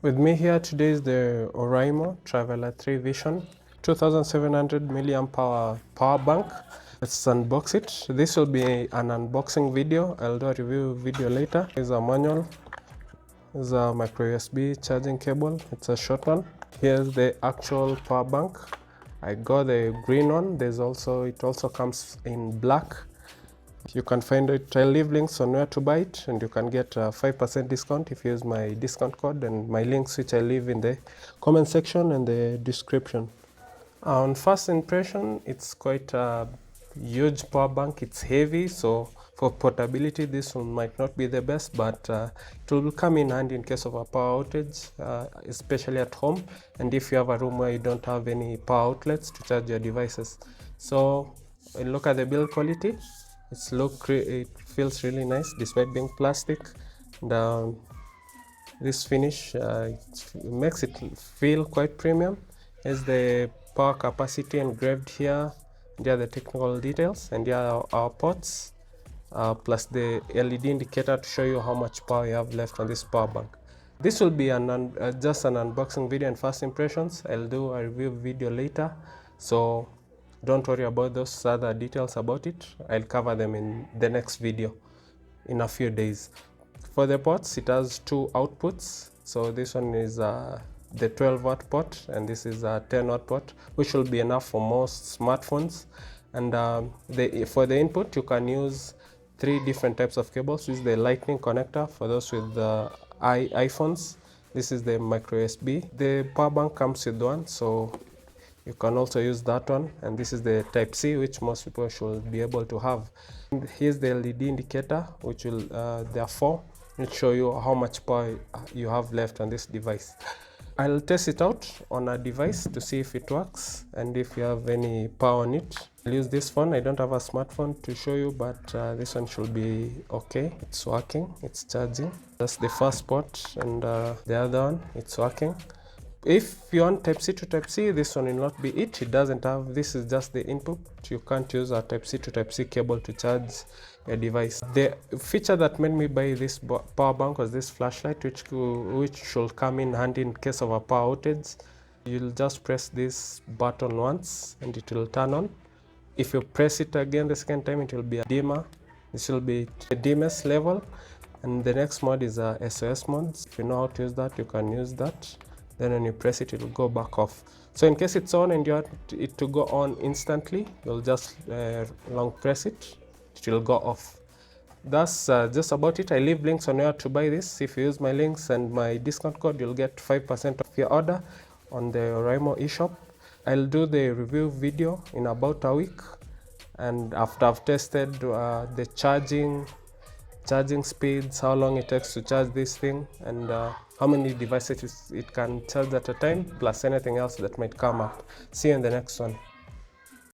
With me here today is the Oraimo Traveler 3 Vision 2700 milliamp hour power bank. Let's unbox it. This will be an unboxing video. I'll do a review video later. Here's a manual. Here's a micro USB charging cable. It's a short one. Here's the actual power bank. I got the green one. It also comes in black. You can find it. I'll leave links on where to buy it, and you can get a 5% discount if you use my discount code and my links, which I leave in the comment section and the description. On first impression, it's quite a huge power bank. It's heavy, so for portability this one might not be the best, but it will come in handy in case of a power outage, especially at home, and if you have a room where you don't have any power outlets to charge your devices. So look at the build quality. It feels really nice despite being plastic, and this finish makes it feel quite premium. Here's the power capacity engraved here. There are the technical details, and here are our ports, plus the LED indicator to show you how much power you have left on this power bank. This will be just an unboxing video and first impressions. I'll do a review video later, so don't worry about those other details about it. I'll cover them in the next video in a few days. For the ports, it has two outputs. So this one is the 12-watt port, and this is a 10-watt port, which will be enough for most smartphones. And for the input, you can use 3 different types of cables. This is the lightning connector for those with iPhones. This is the micro USB. The power bank comes with one, so you can also use that one, and this is the type C, which most people should be able to have. And here's the LED indicator, which will therefore show you how much power you have left on this device. I'll test it out on a device to see if it works and if you have any power on it. I'll use this phone. I don't have a smartphone to show you, but this one should be okay. It's working, it's charging. That's the first port, and the other one, it's working. If you want type C to type C, this one will not be it. It doesn't have, this is just the input. You can't use a type C to type C cable to charge your device. The feature that made me buy this power bank was this flashlight, which should come in handy in case of a power outage. You'll just press this button once and it will turn on. If you press it again the second time, it will be a dimmer. This will be the dimmest level, and the next mode is a SOS mode. If you know how to use that, you can use that. Then when you press it, it will go back off. So in case it's on and you want it to go on instantly, you'll just long press it, it will go off. That's just about it. I leave links on where to buy this. If you use my links and my discount code, you'll get 5% off your order on the Oraimo eShop. I'll do the review video in about a week, and after I've tested the charging speeds, how long it takes to charge this thing, and how many devices it can charge at a time, plus anything else that might come up. See you in the next one.